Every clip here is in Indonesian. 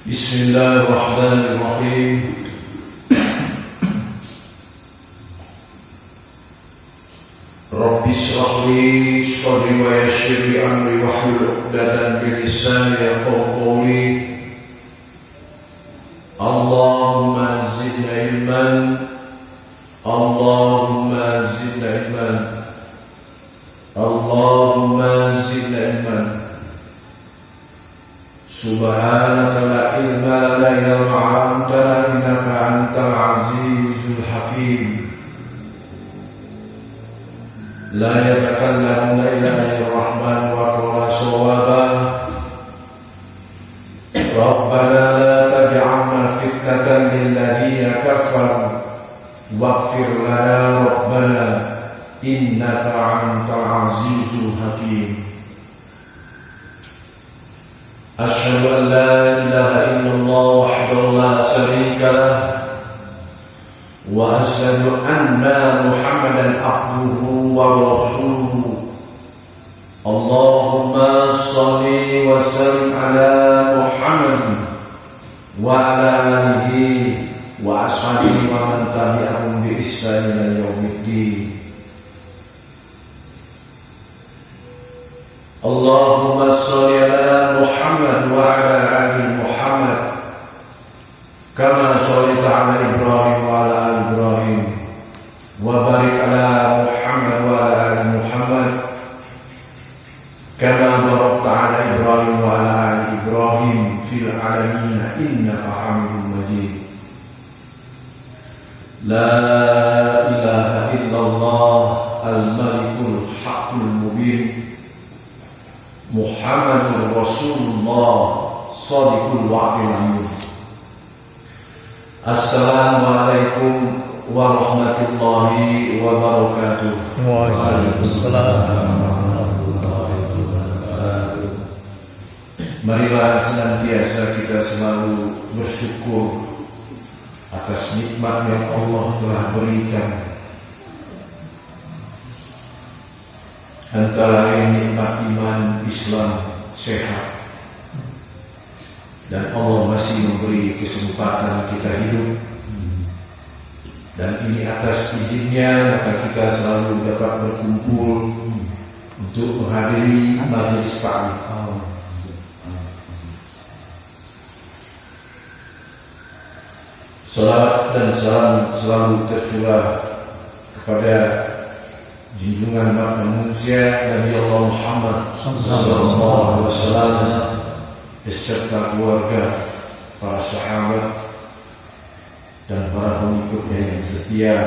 Bismillahirrahmanirrahim. Rabbi shrah li sadri wa yassir li amri wahlul 'uqdatam min lisani yafqahu qawli. Allahumma zidna ilman, Allahumma zidna ilman, Allahumma zidna ilman. Subhanaka la ilma lana illa ma 'allamtana innaka antal azizul hakim. La yatakallamuna illa ar-rahman wa qala sawaba. Rabbana la taj'alna fitnatan lil ladzina kafaru waghfir lana rabbana innaka antal azizul hakim. Asyhadu an la ilaha illallah wahdahu la syarika lah wa asyhadu anna Muhammadan abduhu wa rasuluhu. Allahumma shalli wa sallim ala Muhammad wa ala alihi wa ashabihi wa man tabi'ahum bi ihsan ila yaumiddin. Allahumma shalli ala Muhammad wa ala ali Muhammad kama shallaita ala Ibrahim wa ala ali Ibrahim wa barik ala Muhammad wa ala ali Muhammad kama barakta ala Ibrahim wa ala ali Ibrahim fil alamin innaka Hamidum Majid. La ilaha illallah al-malikul haqqul mubin Muhammadur Rasulullah Shadiqul wa'dil amin. Assalamualaikum warahmatullahi wabarakatuh. Waalaikumsalam warahmatullahi wabarakatuh. Marilah senantiasa kita selalu bersyukur atas nikmat yang Allah telah berikan. Antara lain nikmat iman, Islam, sehat, dan Allah masih memberi kesempatan kita hidup. Dan ini atas izinnya maka kita selalu dapat berkumpul untuk menghadiri majelis taklim. Salawat dan salam selalu tercurah kepada junjungan manusia Nabi Allah Muhammad sallallahu alaihi wasallam beserta keluarga, para sahabat dan para pengikutnya yang setia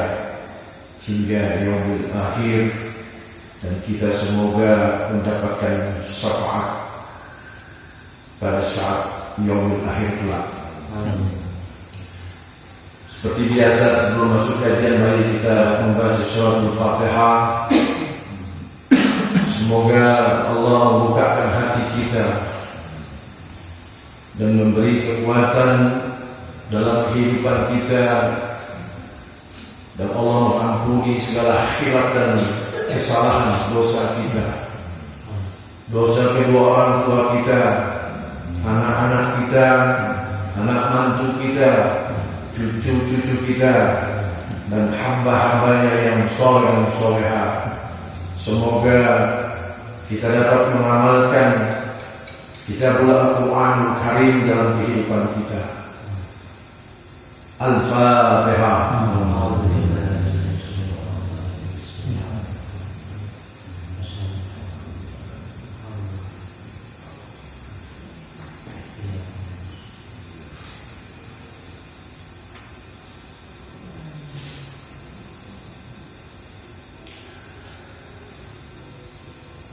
hingga yaumil akhir, dan kita semoga mendapatkan syafaat pada saat yaumil akhir kelak. Seperti biasa sebelum masuk kajian, mari kita membaca surah Al-Fatihah. Semoga Allah membukakan hati kita dan memberi kekuatan dalam kehidupan kita, dan Allah mengampuni segala khilaf dan kesalahan dosa kita, dosa kedua orang tua kita, anak-anak kita, anak mantu kita, cucu-cucu kita, dan hamba-hambanya yang soleh dan solehah. Semoga kita dapat mengamalkan kitabul Al-Quranul Karim dalam kehidupan kita. Al-Fatihah.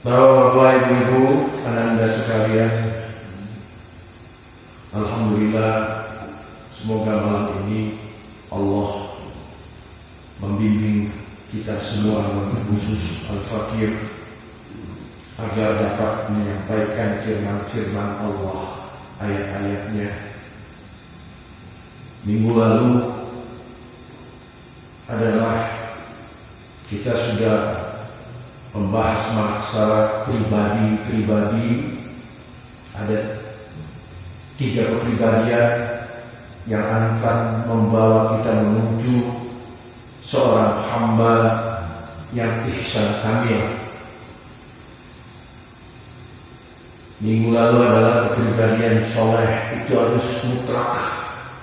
Bapak, Ibu, Anda sekalian, alhamdulillah, semoga malam ini Allah membimbing kita semua, khusus Al-Fakir, agar dapat menyampaikan firman-firman Allah, ayat-ayatnya. Minggu lalu adalah kita sudah membahas masalah pribadi, ada tiga kepribadian yang akan membawa kita menuju seorang hamba yang ihsan kamil. Minggu lalu adalah kepribadian soleh, itu harus mutlak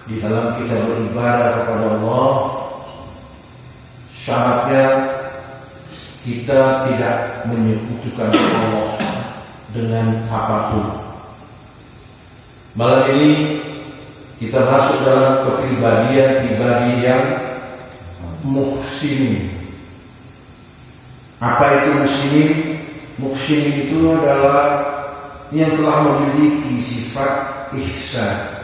di dalam kita beribadah kepada Allah. Syaratnya kita tidak menyekutukan Allah dengan apapun. Malam ini kita masuk dalam kepribadian pribadi yang muhsinin. Apa itu muhsinin? Muhsinin itu adalah yang telah memiliki sifat ihsan.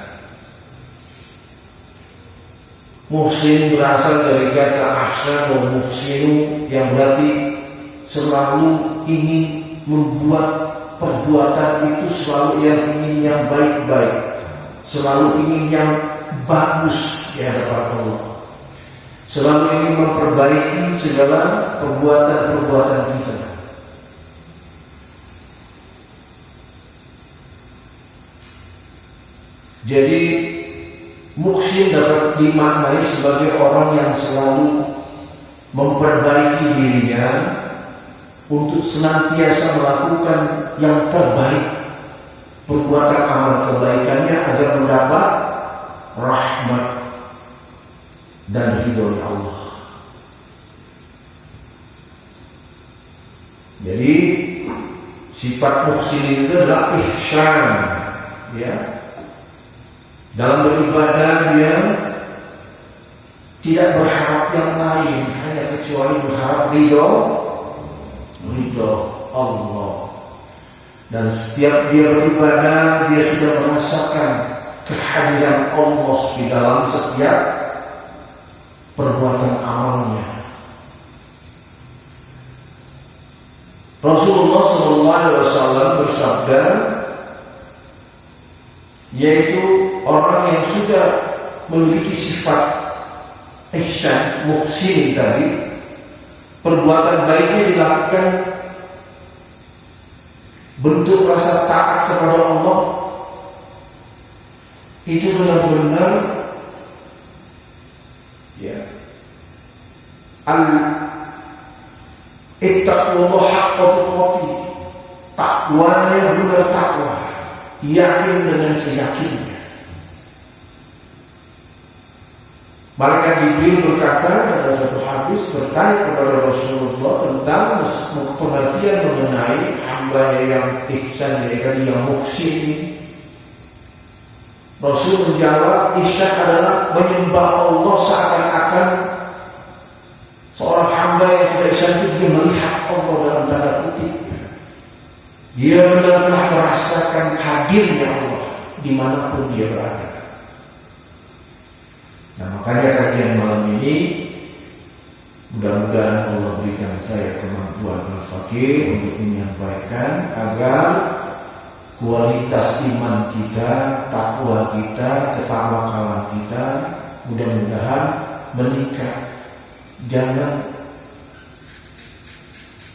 Muhsin berasal dari kata ahsan dan muhsinu, yang berarti selalu ingin membuat perbuatan itu, selalu yang ingin yang baik-baik, selalu ingin yang bagus di hadapan Allah, selalu ingin memperbaiki segala perbuatan-perbuatan kita. Jadi muhsin dapat dimaknai sebagai orang yang selalu memperbaiki dirinya untuk senantiasa melakukan yang terbaik, perbuatan amal kebaikannya agar mendapat rahmat dan ridho Allah. Jadi sifat muhsin itu adalah ihsan, ya. Dalam beribadah dia tidak berharap yang lain, hanya kecuali berharap ridho Allah. Dan setiap dia beribadah, dia sudah merasakan kehadiran Allah di dalam setiap perbuatan amalnya. Rasulullah SAW bersabda, yaitu orang yang sudah memiliki sifat ihsan, muhsin tadi, perbuatan baiknya dilakukan bentuk rasa taat kepada Allah, itu benar-benar ya ittaqullah haqqa tuqatih, takwanya benar takwa, yakin dengan seyakinnya. Malaikat Jibril berkata dalam satu hadis, bertanya kepada Rasulullah tentang pengertian mengenai hamba yang ihsan, yaitu yang muhsin ini. Rasul menjawab, ihsan adalah menyembah Allah seakan-akan seorang hamba yang sudah ihsan itu dia melihat Allah dalam tanda kutip. Dia benar-benar merasakan hadirnya Allah dimanapun dia berada. Nah, makanya kajian malam ini mudah-mudahan Allah berikan saya kemampuan al-fakir untuk menyampaikan agar kualitas iman kita, takwa kita, ketawakalan kita mudah-mudahan meningkat. Jangan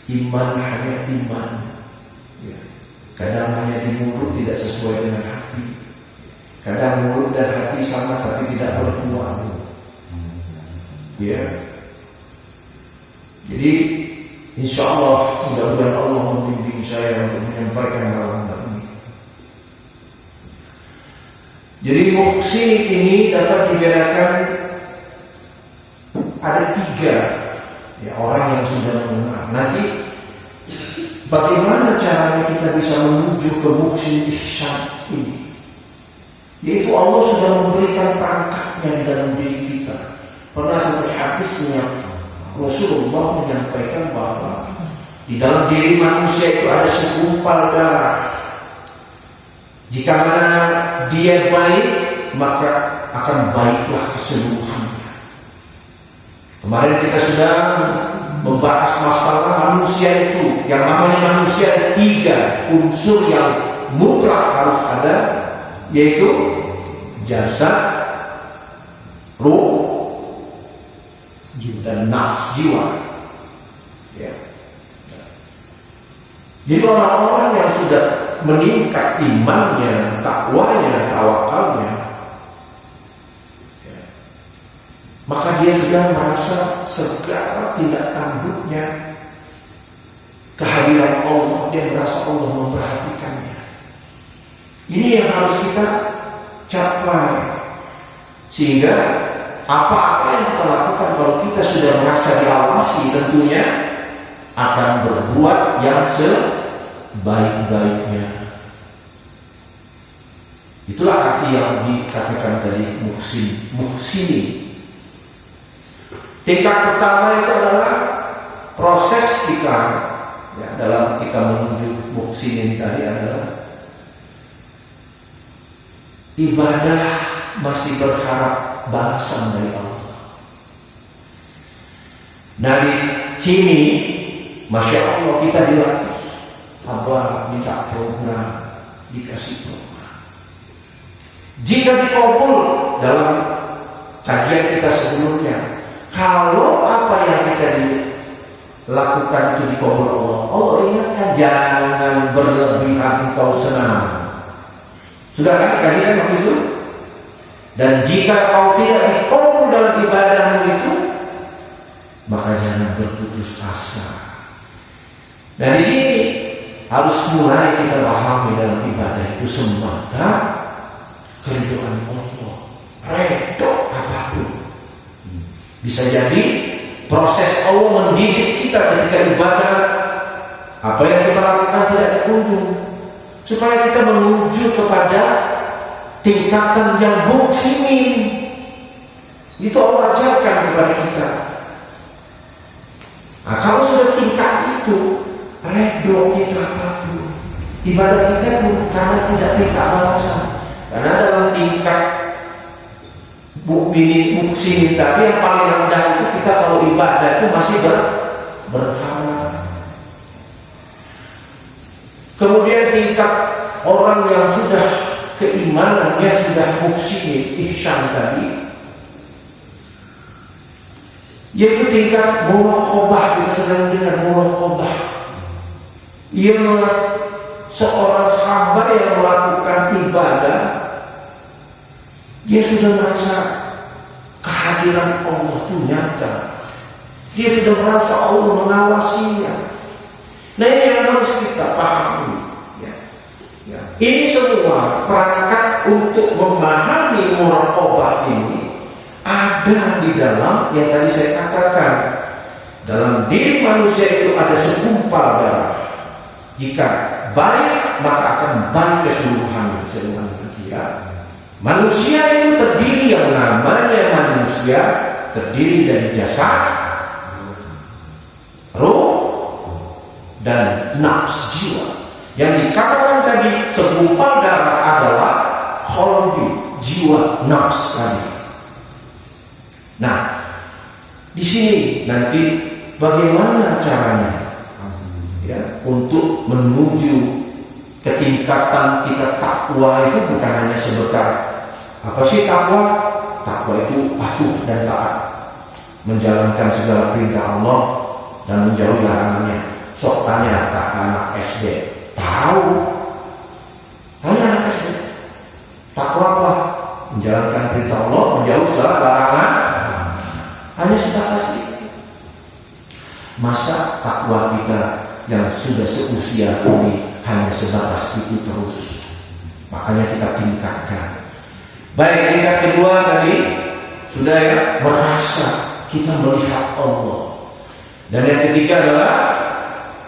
iman hanya iman, ya. Kadang hanya di mulut tidak sesuai dengan hati. Kadang mulut dan hati sama tapi tidak berbuah. Ya. Jadi insya Allah mudah-mudahan Allah membimbing saya untuk menyampaikan hal ini. Jadi muhsin ini dapat dibedakan ada 3, ya, orang yang sudah mengenal. Nanti bagaimana caranya kita bisa menuju ke muhsin ihsan ini? Yaitu Allah sudah memberikan perangkatnya di dalam diri kita. Pernah sampai hadisnya Rasulullah menyampaikan bahwa di dalam diri manusia itu ada segumpal darah. Jika mana dia baik, maka akan baiklah keseluruhannya. Kemarin kita sudah membahas masalah manusia itu. Yang namanya manusia ada 3 unsur yang mutlak harus ada, yaitu jasad, ruh, dan nafs, jiwa. Ya. Jadi orang-orang yang sudah meningkat imannya, takwanya, tawakalnya, maka dia sudah merasa segala tindak tanduknya kehadiran Allah, dia merasa Allah memperhatikannya. Ini yang harus kita capai, sehingga apa-apa yang kita lakukan kalau kita sudah merasa diawasi, tentunya akan berbuat yang sebaik-baiknya. Itulah arti yang dikatakan dari muhsini. Tingkat pertama itu adalah proses iklan. Ya, dalam kita menuju muhsinin tadi adalah ibadah masih berharap balasan dari Allah. Dari sini, Masya Allah, kita dilatih. Abah minta program, dikasih program. Jika dikabul dalam kajian kita sebelumnya, kalau apa yang kita lakukan itu dikabul Allah, Allah ingatkan jangan berlebihan engkau senang. Sudah kan kajian waktu itu? Dan jika kau tidak dikabul dalam ibadahmu itu, maka jangan berputus asa. Nah di sini harus mulai kita pahami dalam ibadah itu semata keridhaan Allah. Redho apapun. Bisa jadi proses Allah mendidik kita ketika ibadah, apa yang kita lakukan tidak dikunjung, supaya kita menuju kepada tingkatan yang muhsinin. Itu Allah ajarkan kepada kita. Nah, kalau sudah tingkat itu, redho kita apapun, ibadah kita pun karena tidak minta balasan. Karena dalam tingkat muhsinin tadi yang paling rendah itu, kita kalau ibadah itu masih berharap. Kemudian tingkat orang yang sudah keimanannya sudah muhsinin, ihsan tadi, yaitu tingkat muraqabah. Kita sedang dengan muraqabah. Ia seorang hamba yang melakukan ibadah, dia sudah merasa kehadiran Allah itu nyata. Dia sudah merasa Allah mengawasinya. Nah ini yang harus kita pahami. Ini semua perangkat untuk memahami muraqabah ini ada di dalam yang tadi saya katakan. Dalam diri manusia itu ada segumpal darah. Jika baik, maka akan baik keseluruhan manusia. Manusia itu terdiri, yang namanya manusia terdiri dari jasad, ruh, dan nafs, jiwa. Yang dikatakan tadi segumpal darah adalah qalbi, jiwa, nafs tadi. Nah, di sini nanti bagaimana caranya ya untuk menuju ketingkatan kita takwa itu bukan hanya sebentar. Apa sih takwa? Takwa itu patuh dan taat, menjalankan segala perintah Allah dan menjauhi larangannya. Sok tanya anak SD, tahu? Tanya anak SD, takwa apa? Menjalankan perintah Allah, menjauhi segala larangan. Hanya sebatas itu. Masa takwa kita yang sudah seusia ini hanya sebatas itu terus? Makanya kita tingkatkan. Baik, tingkat kedua tadi sudah ya, merasa kita melihat Allah. Dan yang ketiga adalah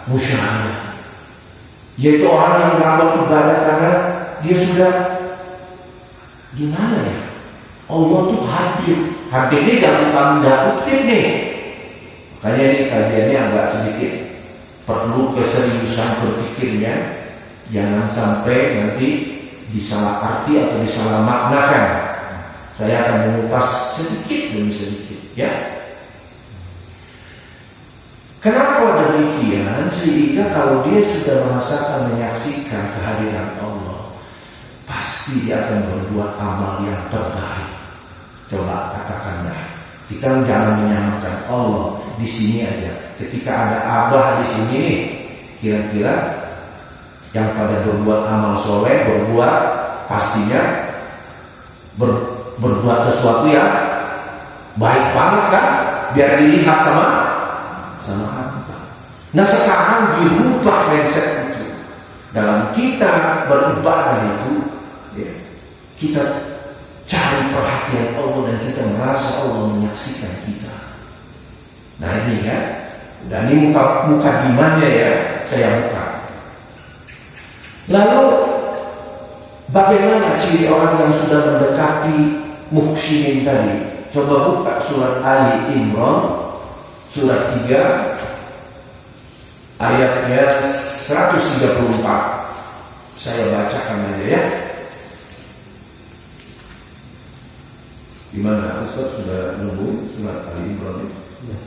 musyahadah, yaitu orang yang melakukan ibadah karena dia sudah gimana ya, Allah tuh hadir. Hadir ini jangan tanda kutip nih. Makanya ini kajiannya agak sedikit perlu keseriusan berpikirnya. Jangan sampai nanti disalah arti atau disalah maknakan. Saya akan mengupas sedikit demi sedikit ya. Kenapa demikian? Sehingga kalau dia sudah merasakan, menyaksikan kehadiran Allah, pasti dia akan berbuat amal yang terbaik. Coba katakanlah, kita jangan menyamakan Allah di sini aja. Ketika ada Abah di sini nih, kira-kira yang pada berbuat amal soleh, berbuat pastinya berbuat sesuatu yang baik banget kan, biar dilihat sama hamba. Nah sekarang dirubah mindset itu. Dalam kita beribadah itu, ya, kita cari perhatian Allah dan kita merasa Allah menyaksikan kita. Nah ini ya, dan ini muka dimana ya, saya buka. Lalu bagaimana ciri orang yang sudah mendekati muhsinin tadi? Coba buka surat Ali Imran surat 3 ayatnya 134. Saya bacakan aja ya. Di mana Ustaz sudah nunggu surat Ali Imran itu? Ya.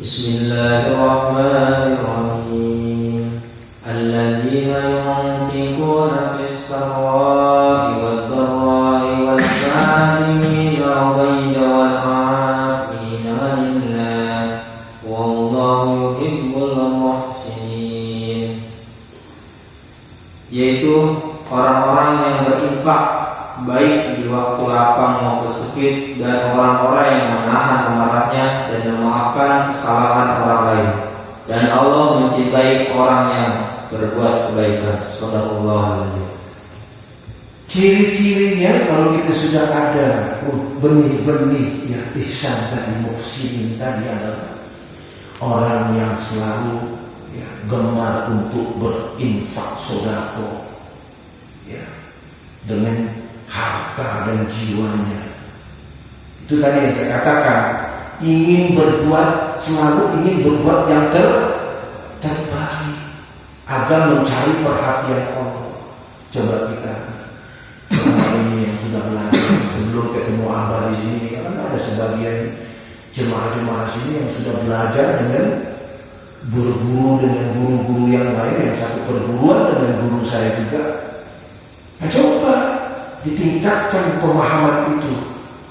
Bismillahirrahmanirrahim. Alladzina yunfiquna fis-sarra'i wad-dharra'i wal-kaazimina al-ghayza wal-'aafina 'anil naas wallahu yuhibbul muhsinin. Yaitu orang-orang yang berinfak baik di waktu lapang maupun sempit, dan orang-orang yang menahan amarahnya dan memaafkan kesalahan orang lain, dan Allah mencintai orang yang berbuat kebaikan. Shadaqallahu. Ciri-cirinya kalau kita sudah ada benih-benih ya ihsan tadi, muhsinin tadi adalah orang yang selalu ya, gemar untuk berinfak sedekah ya, dengan harta dan jiwanya. Itu tadi yang saya katakan, selalu ingin berbuat yang terbaik agar mencari perhatian Allah. Coba kita ini yang sudah belajar sebelum ketemu Abah di sini, karena ada sebagian jemaah-jemaah sini yang sudah belajar dengan berguru dengan guru-guru yang lain, yang satu perguruan dengan guru saya juga. Nah, coba ditingkatkan pemahaman itu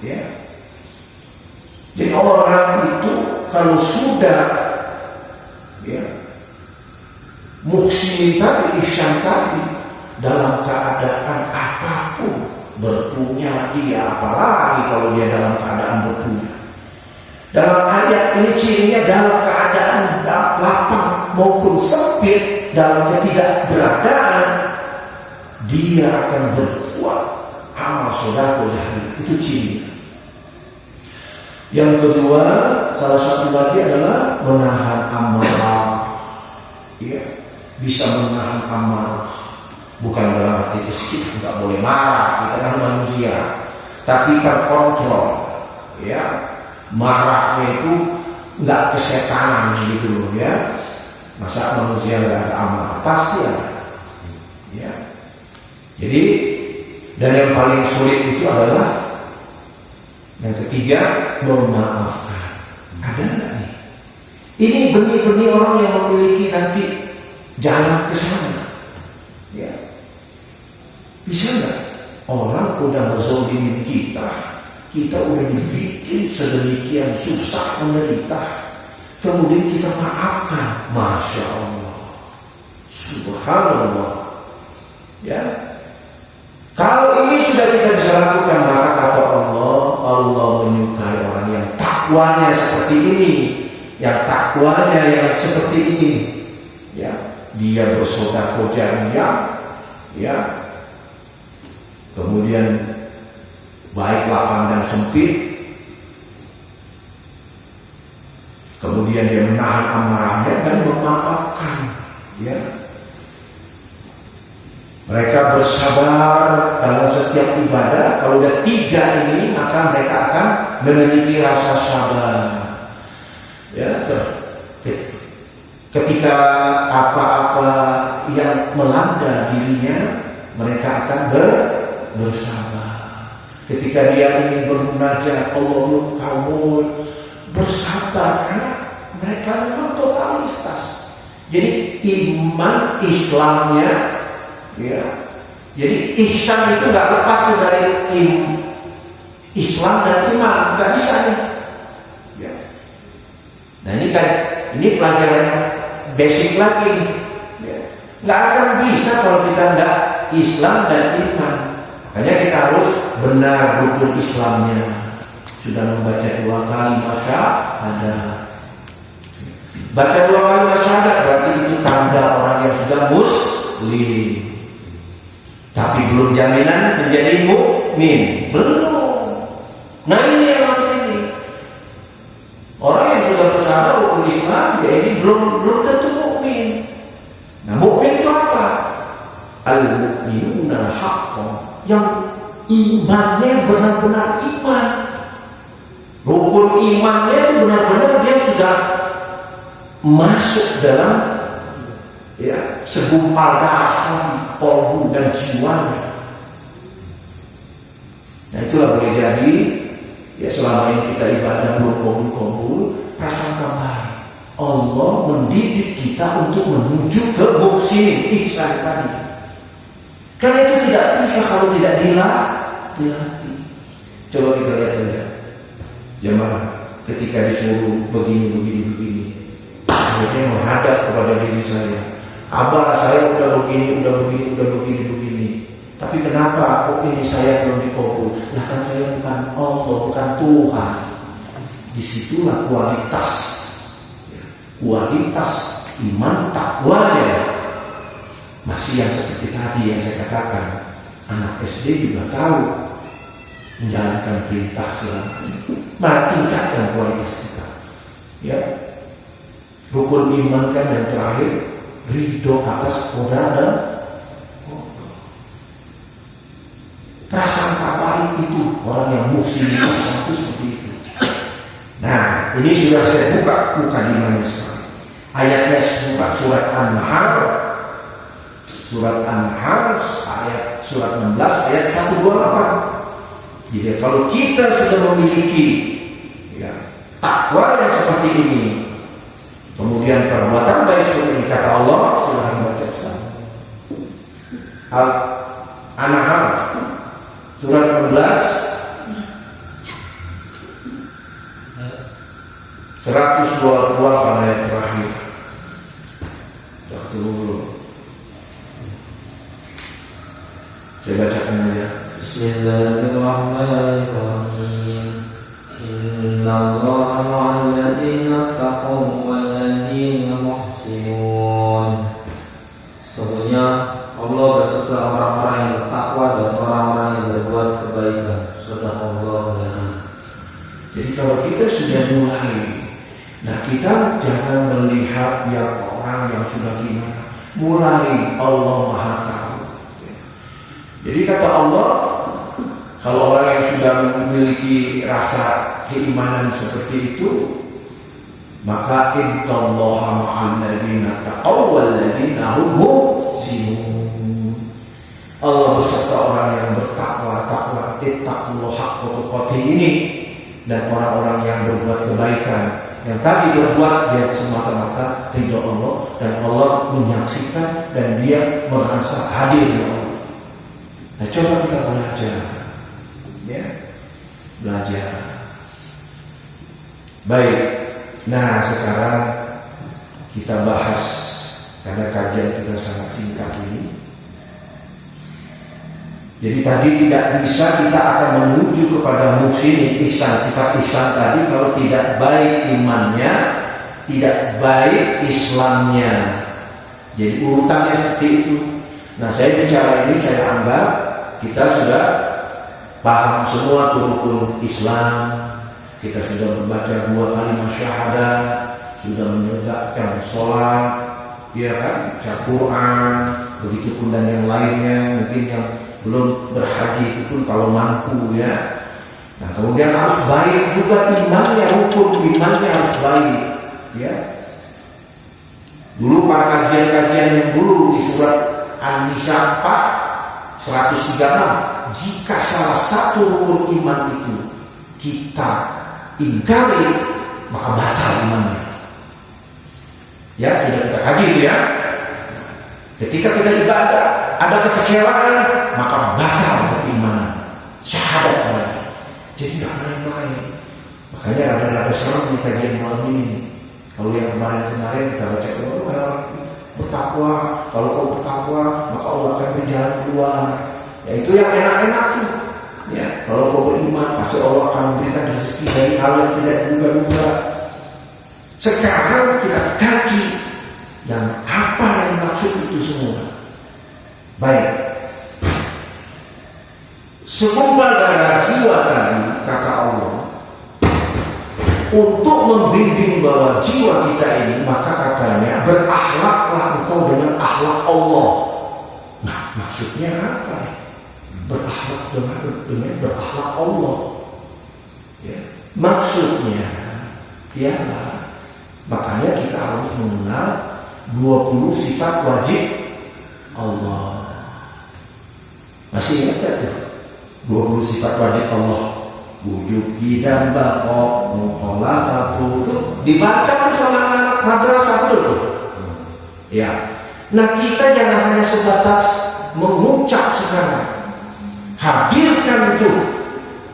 ya. Jadi orang itu kalau sudah ya muhsin tadi, ihsan tadi, dalam keadaan apapun berpunya dia, apalagi kalau dia dalam keadaan berpunya. Dalam ayat ini cirinya dalam keadaan lapang maupun sempit, dalam ketidakberadaan dia akan berbuat amal sedekah jariah. Itu ciri. Yang kedua, salah satu lagi adalah menahan amarah. Ya, bisa menahan amarah. Bukan dalam arti kita tidak boleh marah, kita kan manusia, tapi terkontrol. Ya, marahnya itu nggak kesetanan gitu loh ya. Masa manusia nggak ada amarah? Pasti ada. Ya. Jadi, dan yang paling sulit itu adalah yang ketiga, memaafkan. Ada nggak nih? Ini benih-benih orang yang memiliki nanti jalan ke sana. Ya. Bisa nggak? Orang udah menzolimi kita udah dibikin sedemikian susah menderita, kemudian kita maafkan. Masya Allah, Subhanallah. Ya. Kalau ini sudah kita bisa lakukan, maka kata Allah menyukai orang yang takwanya seperti ini, yang takwanya yang seperti ini. Ya, dia bersedekah jariah, ya. Kemudian baik lapang dan sempit. Kemudian dia menahan amarahnya dan memaafkan, ya. Mereka bersabar dalam setiap ibadah. Kalau ada tiga ini, maka mereka akan memiliki rasa sabar. Ya, ketika apa-apa yang melanda dirinya, mereka akan bersabar. Ketika dia ingin bermunajat, Allah kamu bersabar, karena mereka memang totalitas. Jadi iman Islamnya, ya, jadi ihsan itu nggak lepas dari Islam dan iman, nggak bisa nih. Ya. Nah ini pelajaran basic lagi. Ya. Nggak akan bisa kalau kita nggak Islam dan iman. Makanya kita harus benar rukun Islamnya. Sudah membaca 2 kali syahadat. Baca 2 kali syahadat berarti itu tanda orang yang sudah muslim. Tapi belum jaminan menjadi mukmin. Belum. Nah ini yang harus ini. Orang yang sudah bersyahadat rukun Islam, ya ini belum tentu mukmin. Nah mukmin itu apa? Al-mu'minuna haqqan, yang imannya benar-benar iman. Rukun imannya itu benar-benar dia sudah masuk dalam ya segumpal darah, kalbu dan jiwanya. Nah itulah boleh jadi ya selama ini kita ibadah belum kabul, prasangka baik. Allah mendidik kita untuk menuju ke muhsin, ihsan tadi. Karena itu tidak bisa kalau tidak dilatih. Coba kita lihat jemaah ketika disuruh begini, akhirnya menghadap kepada diri saya. Abah, saya udah begini. Tapi kenapa kok ini saya belum dikabul? Nah kan saya bukan Allah, bukan Tuhan. Disitulah kualitas iman takwanya. Masih yang seperti tadi yang saya katakan, anak SD juga tahu menjalankan perintah selama ini. Mari tingkatkan kualitas kita. Ya, rukun iman kan yang terakhir ridho atas qada dan prasangka baik itu orang yang muhsin itu seperti itu. Nah, ini sudah saya buka mukadimahnya sekarang. Ayatnya surat An-Nahl ayat surat 16 ayat 128. Jadi kalau kita sudah memiliki ya, takwa yang seperti ini, kemudian perbuatan baik seperti ini, kata Allah, silahkan baca bersama. An-Nahl surat 16 122 ayat terakhir. Dulu saya bacakan aja. Bismillahirrahmanirrahim. Innallaha ma'al ladzina taqaw wal ladzina muhsinun. Sesungguhnya Allah beserta orang-orang yang bertakwa dan orang-orang yang berbuat kebaikan. Subhanallah. Jadi kalau kita sudah mulai, nah kita jangan melihat yang orang yang sudah gimana. Mulai Allah Maha Tahu. Jadi kata Allah, kalau orang yang sudah memiliki rasa keimanan seperti itu, maka innallaha ma'al ladzina taqaw wal ladzina hum muhsinun. Allah beserta orang yang bertakwa, ittaqullah haqqa tuqatih ini, dan orang-orang yang berbuat kebaikan. Yang tadi berbuat dia semata-mata ridha Allah, dan Allah menyaksikan dan dia merasa hadir Allah. Nah coba kita belajar, ya, belajar. Baik, nah sekarang kita bahas karena kajian kita sangat singkat ini. Jadi tadi tidak bisa kita akan menuju kepada muhsin ihsan, sifat ihsan tadi kalau tidak baik imannya, tidak baik Islamnya. Jadi urutannya seperti itu. Nah saya bicara ini saya anggap kita sudah paham semua rukun Islam. Kita sudah membaca 2 kali syahadat, sudah menegakkan sholat, ya kan, baca Quran, begitu pun dan yang lainnya. Mungkin yang belum berhaji itu pun kalau mampu ya. Nah kemudian harus baik juga imannya, rukun imannya harus baik ya. Dulu para kajian-kajian yang dulu di surat An-Nisa 136, jika salah satu rukun iman itu kita ingkari, maka batal imannya. Ya, sudah kita kaji itu ya. Ketika kita ibadah ada kekecewaan, maka batal keimanan, syahadat lagi. Jadi tidak main-main. Makanya ada serem di kajian malam ini. Kalau yang kemarin kita baca, orang bertakwa. Kalau kau bertakwa, maka Allah akan berjalan keluar. Ya itu yang enak-enak tuh. Ya, kalau kau beriman, pasti Allah akan memberikan rezeki dari hal yang tidak duga-duga. Sekarang kita kaji dan apa yang maksud itu semua. Baik. Segumpal darah jiwa tadi, kata Allah, untuk membimbing bahwa jiwa kita ini, maka katanya berakhlaklah engkau dengan akhlak Allah. Nah, maksudnya apa? Berakhlak dengan berakhlak Allah. Ya. Maksudnya, ialah makanya kita harus mengenal 20 sifat wajib Allah. Masih ingat gak tuh? 20 sifat wajib Allah. Wujud, dan bako, mukhalafatu itu dibaca sama anak madrasah dulu. Ya. Nah, kita jangan hanya sebatas mengucap sekarang. Hadirkan itu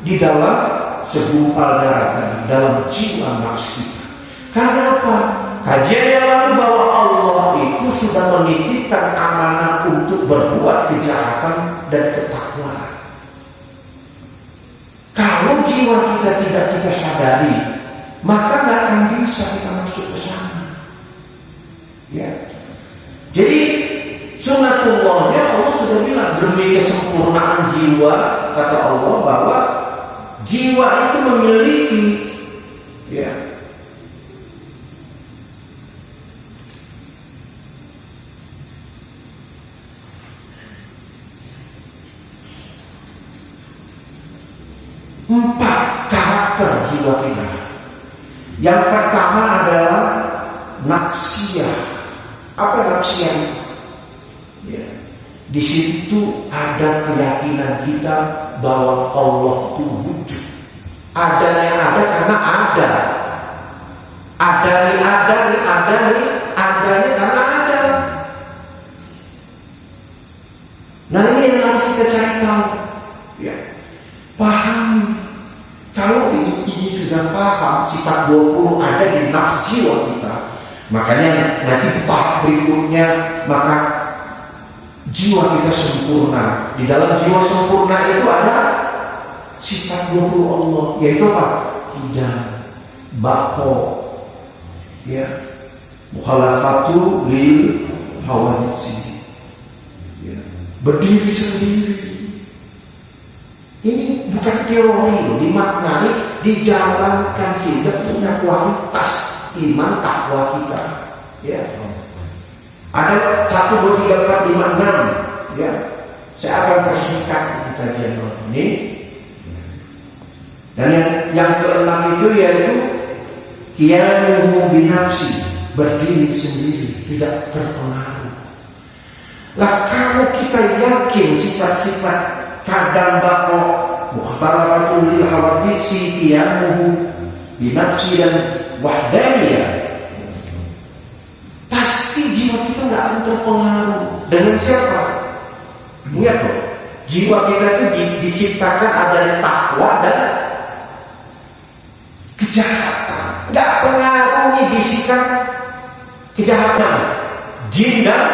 di dalam segumpal darah tadi, dalam jiwa nafsu kita. Karena apa? Kajian yang lalu bahwa Allah itu sudah menitipkan amanah untuk berbuat kejahatan dan ketakwaan. Kalau jiwa kita tidak kita sadari, maka tidak akan bisa kita masuk ke sana. Ya. Jadi sunatullahnya Allah sudah bilang demi kesempurnaan jiwa, kata Allah bahwa jiwa itu memiliki ya, empat karakter jiwa kita. Yang pertama adalah nafsiyah. Apa nafsiyah? Ya. Di situ ada keyakinan kita bahwa Allah itu wujud. Adanya ada karena ada. Adanya karena ada. Nah, ini yang harus kita cari tahu. Ya. Pahami. Kalau ini sudah paham, sifat 20 ada di nafsu jiwa kita, makanya nanti tahap berikutnya, maka jiwa kita sempurna. Di dalam jiwa sempurna itu ada sifat 20 Allah, yaitu apa? Tidak, bako, ya, mukhalafatu lil hawaditsi, ya, berdiri sendiri. Ini bukan teori loh, dimaknai, dijalankan sehingga punya kualitas iman takwa kita. Ya. Ada 1, 2, 3, 4, 5, 6. Ya. Saya akan persingkat di kajian ini. Dan yang ke-6 itu yaitu qiyamuhu binafsi, berdiri sendiri, tidak terpengaruh. Lah kalau kita yakin sifat-sifat kadang bako mukhtalafatul lil hawaditsi qiyamuhu binafsi dan wahdaniyah, pasti jiwa kita tidak akan terpengaruh dengan siapa? Lihat loh, jiwa kita itu diciptakan adanya takwa dan kejahatan. Tidak pengaruhi bisikan kejahatan jin dan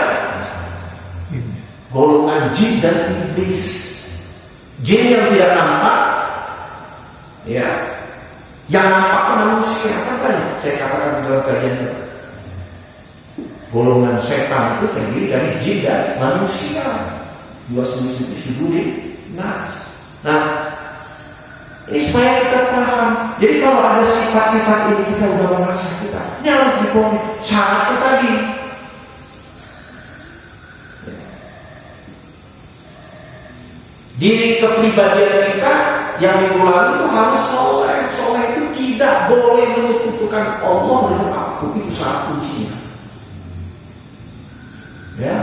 golongan jin dan iblis. Jin yang tidak nampak, ya, yang nampak manusia, kan banyak. Saya katakan dalam kajian, golongan setan itu terdiri dari jin dan manusia. Dua sudut nas. Nah, ini supaya kita paham. Jadi kalau ada sifat-sifat ini kita udah merasa kita, ini harus dipenuhi syaratnya tadi. Diri kepribadian kita yang minggu lalu itu harus soleh. Soleh itu tidak boleh menyekutukan Allah dengan aku. Itu syarat kuncinya. Ya.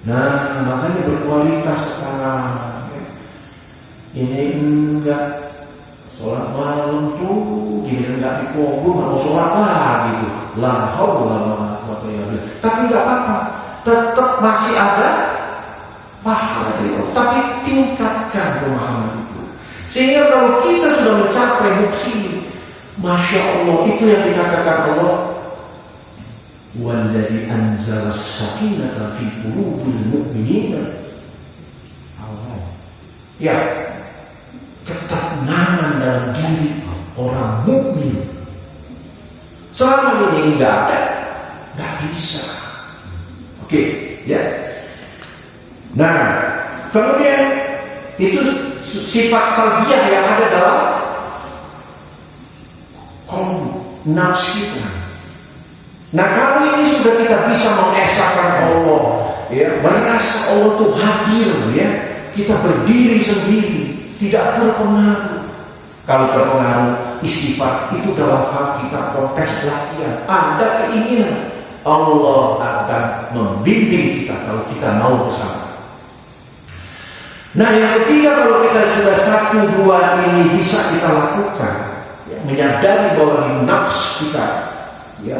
Nah, makanya berkualitas sekarang. Ini enggak sholat malam tuh, dia enggak dikubur, mau sholat lagi tuh. La haula wala quwwata illa billah. Tapi enggak apa-apa. Tetap masih ada pahala dari Allah, tapi tingkatkan pemahaman itu. Sehingga kalau kita sudah mencapai muksi, Masya Allah, itu yang dikatakan Allah, Walladzi anzala as-sakinata fi qulubil mu'minin. Ya, ketenangan dalam diri orang mukmin. Selama ini nggak ada, nggak bisa. Oke, ya. Nah, kemudian itu sifat salbiyah yang ada dalam nafsu kita. Nah, kalau ini sudah kita bisa mengesahkan Allah, ya, merasa Allah itu hadir, ya, kita berdiri sendiri, tidak terpengaruh. Kalau terpengaruh, istighfar itu dalam hal kita kontes latihan. Ada keinginan, Allah akan membimbing kita kalau kita mau bersama. Nah, yang ketiga, kalau kita sudah 1, 2 ini bisa kita lakukan, ya, menyadari bahwa di nafs kita, ya,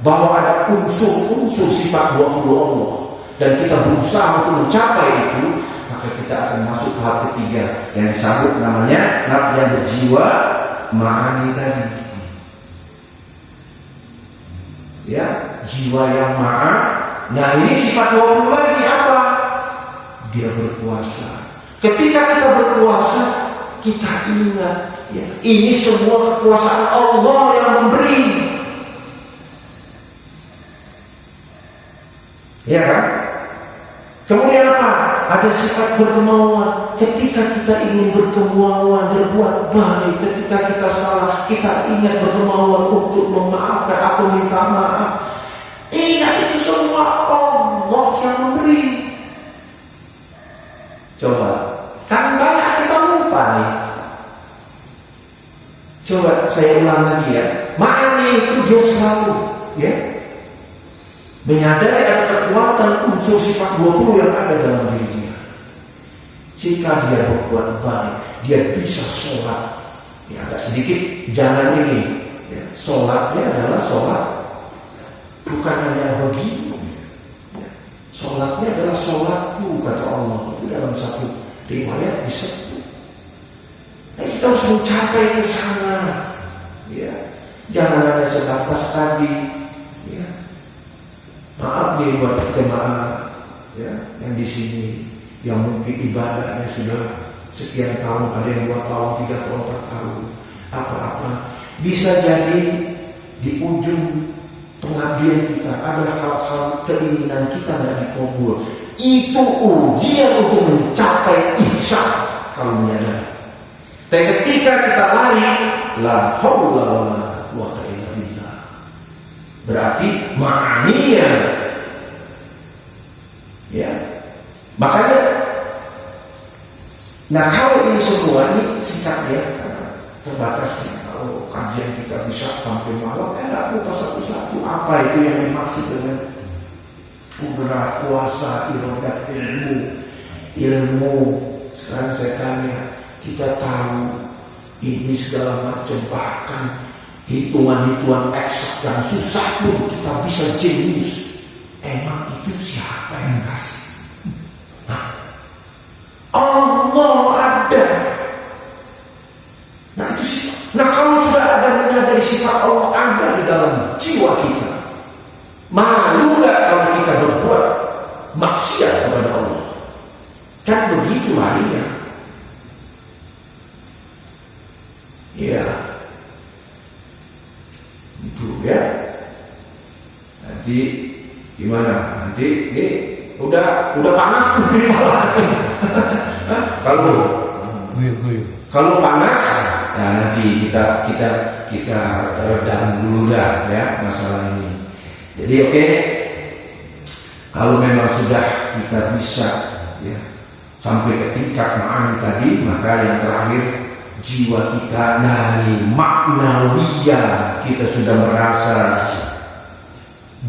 bahwa ada unsur-unsur sifat 20 Allah, dan kita berusaha untuk mencapai itu, maka kita akan masuk tahap ketiga yang disebut namanya nafs yang berjiwa ma'ani tadi. Ya, jiwa yang ma'a. Nah, ini sifat 20 lagi apa? Dia berkuasa. Ketika kita berkuasa, kita ingat, ya, ini semua kekuasaan Allah yang memberi. Ya kan? Kemudian apa? Ada sifat berkemauan. Ketika kita ingin berkemauan berbuat baik, ketika kita salah, kita ingat berkemauan untuk memaafkan atau minta maaf. Ingat, itu semua Allah yang memberi. Coba, kan banyak kita lupa nih. Coba saya ulang lagi ya. Maknanya itu dia selalu, ya, menyadari ada kekuatan unsur sifat 20 yang ada dalam diri dia. Jika dia berbuat baik, dia bisa sholat. Ya, agak sedikit jangan ini, ya, sholatnya adalah sholat bukan hanya begini, ya. Sholatnya adalah sholatku, kata Allah. Itu dalam satu riwayat disebut. Nah, kita harus mencapai ke sana, ya. Jangan hanya sebatas tadi, ya. Maaf nih buat jemaah, ya, yang di sini, yang mungkin ibadahnya sudah sekian tahun, ada yang 2 tahun, 3 tahun, 4 tahun, apa-apa. Bisa jadi di ujung pengabdian kita ada hal-hal keinginan kita tidak dikabul. Itu ujian untuk mencapai ihsan kalau menyadari. Tapi ketika kita lari, la haula wala quwwata illa billah, berarti ma'aniya, ya. Makanya, nah, kalau ini semua ini sikapnya terbatas. Kalau kajian kita bisa sampai malam, aku satu-satu apa itu yang dimaksud dengan kudrat, kuasa, irodat, ilmu. Sekarang saya tanya, kita tahu ini segala macam, bahkan hitungan-hitungan eksak dan susah pun kita bisa jenius. Emang itu siapa yang kasih? Allah ada. Nah, itu sifat. Nah, kalau sudah ada menyadari sifat Allah ada di dalam jiwa kita, malu gak kalau kita berbuat maksiat kepada Allah? Kan begitu larinya. Ya, itu ya. Nanti gimana? Nanti ini udah panas di malam. Kalau panas, ya nanti kita redam dulu dah ya masalah ini. Jadi oke, kalau memang sudah kita bisa, ya, sampai ke tingkat ma'ani tadi, maka yang terakhir jiwa kita dari maknawiyah, kita sudah merasa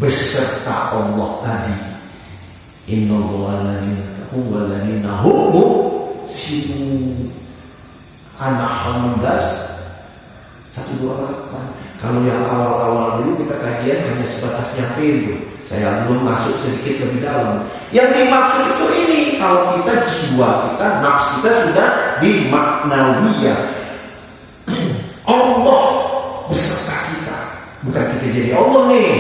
beserta Allah tadi. Innallaha walladzina hum muhsinun. An-Nahl 128. Kalau yang awal-awal dulu kita kajian hanya sebatas nyampe itu. Saya belum masuk sedikit lebih dalam. Yang dimaksud itu ini, kalau kita jiwa kita, nafs kita sudah di maknawiyah. Allah beserta kita, bukan kita jadi Allah nih.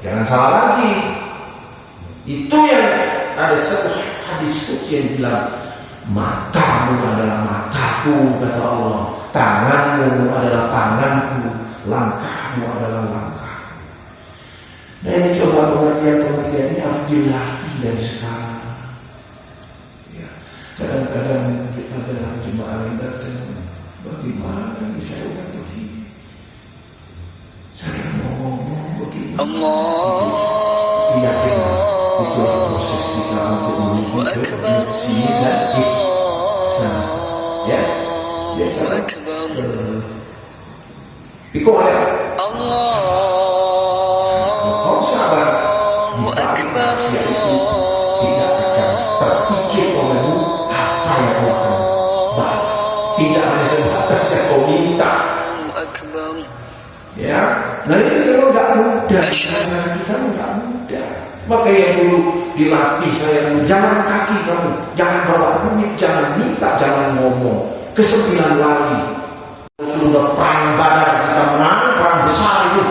Jangan salah lagi. Itu yang ada satu hadis qudsi yang bilang, matamu adalah mataku, kata Allah, tanganmu adalah tanganku, langkahmu adalah langkah. Nah ini coba pengertian ini harus dilatih dari sekarang. Ya, kadang-kadang ada jemaah yang datang, bagaimana bisa udah begini? Saya mau ngomong begini. Tidak itu proses kita untuk menuju ke sini dan ihsan. Ya, biasa. Ikut ya. Kau sabar di balik manusia itu tidak akan terpikir olehmu apa yang kau akan balas. Tidak hanya sebatas yang kau minta. Ya, nah ini memang tidak mudah. Kita tidak mudah. Maka yang dulu dilatih saya, jangan kaki kamu, jangan bawa duit, jangan minta, jangan ngomong. Ke-9 wali sudah perang Badar, kita menang perang besar itu.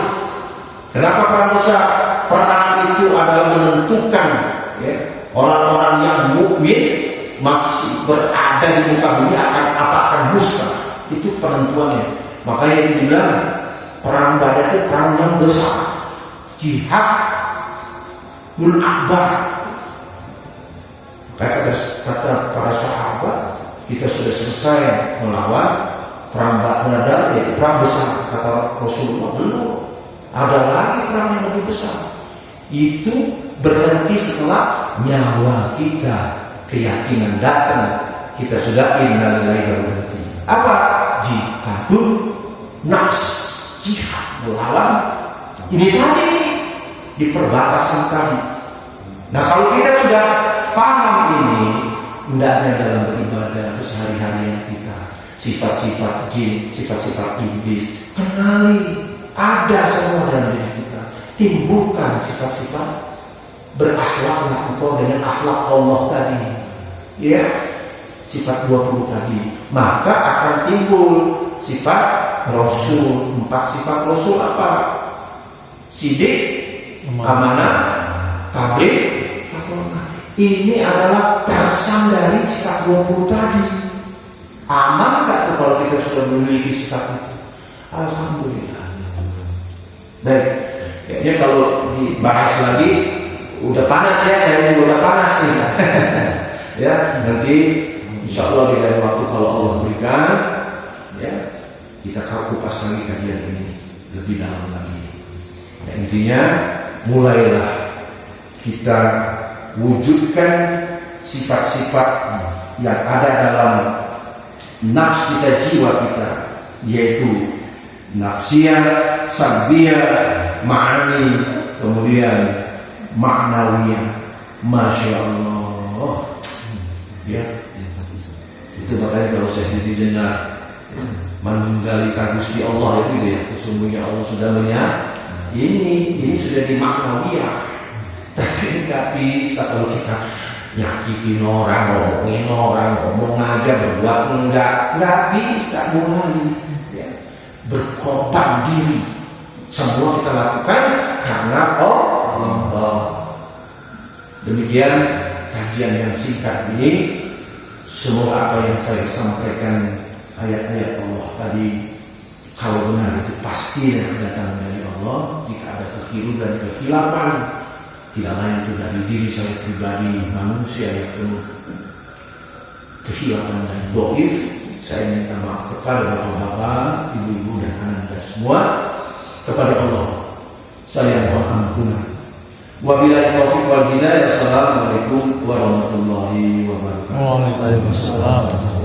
Kenapa perang besar? Perang itu adalah menentukan ya, orang-orang yang mukmin masih berada di muka bumi akan musnah. Itu penentuannya. Makanya dibilang perang Badar itu perang yang besar, jihad akbar. Kata para sahabat, kita sudah selesai melawan perang Badar, yaitu perang besar. Kata Rasulullah, belum ada lagi perang yang lebih besar. Itu berhenti setelah nyawa kita, keyakinan datang, kita sudah innalillahi wa inna ilaihi raji'un. Apa? Jihadun nafs, jihad melawan ini tadi di perbatasan tadi. Nah kalau kita sudah paham ini, hendaknya dalam beribadah sehari-harian kita, sifat-sifat jin, sifat-sifat iblis, kenali, ada semua dalam diri kita. Timbulkan sifat-sifat berakhlaklah engkau dengan akhlak Allah tadi, ya, sifat 20 tadi. Maka akan timbul sifat Rasul. 4 sifat Rasul apa? Sidik, amanah, tabligh, fatwa. Ini adalah perasaan dari sifat 20 tadi. Aman gak tuh kalau kita sudah memiliki sifat itu? Alhamdulillah. Baik, kayaknya kalau dibahas lagi udah panas ya, saya juga udah panas nih. Ya, nanti insya Allah di lain waktu kalau Allah berikan, ya kita kupas lagi kajian ini lebih dalam lagi. Nah, intinya mulailah kita wujudkan sifat-sifat yang ada dalam nafs kita, jiwa kita, yaitu nafsiyah, salbiyah, ma'ani, kemudian ma'nawiyah. Masya Allah. Ya, itu makanya kalau saya sendiri jenak menggali Gusti Allah itu ya, sesungguhnya Allah sudah ini sudah di ma'nawiyah. Tapi nggak bisa kalau kita nyakitin orang, ngomongin orang, ngomong aja berbuat nggak bisa mulai ya. Berkorban diri semua kita lakukan karena Allah. Demikian kajian yang singkat ini. Semoga apa yang saya sampaikan ayat-ayat Allah tadi, kalau benar itu pasti datang dari Allah. Jika ada kekeliru dan kehilapan, tidak lain itu dari diri saya pribadi, manusia yang penuh kehilapan dan dhaif. Saya minta maaf kepada bapak-bapak, ibu-ibu dan anak-anak semua, kepada Allah saya mohon ampunan. Wabillahi taufiq wal hidayah. Assalamualaikum warahmatullahi wabarakatuh. Waalaikumsalam.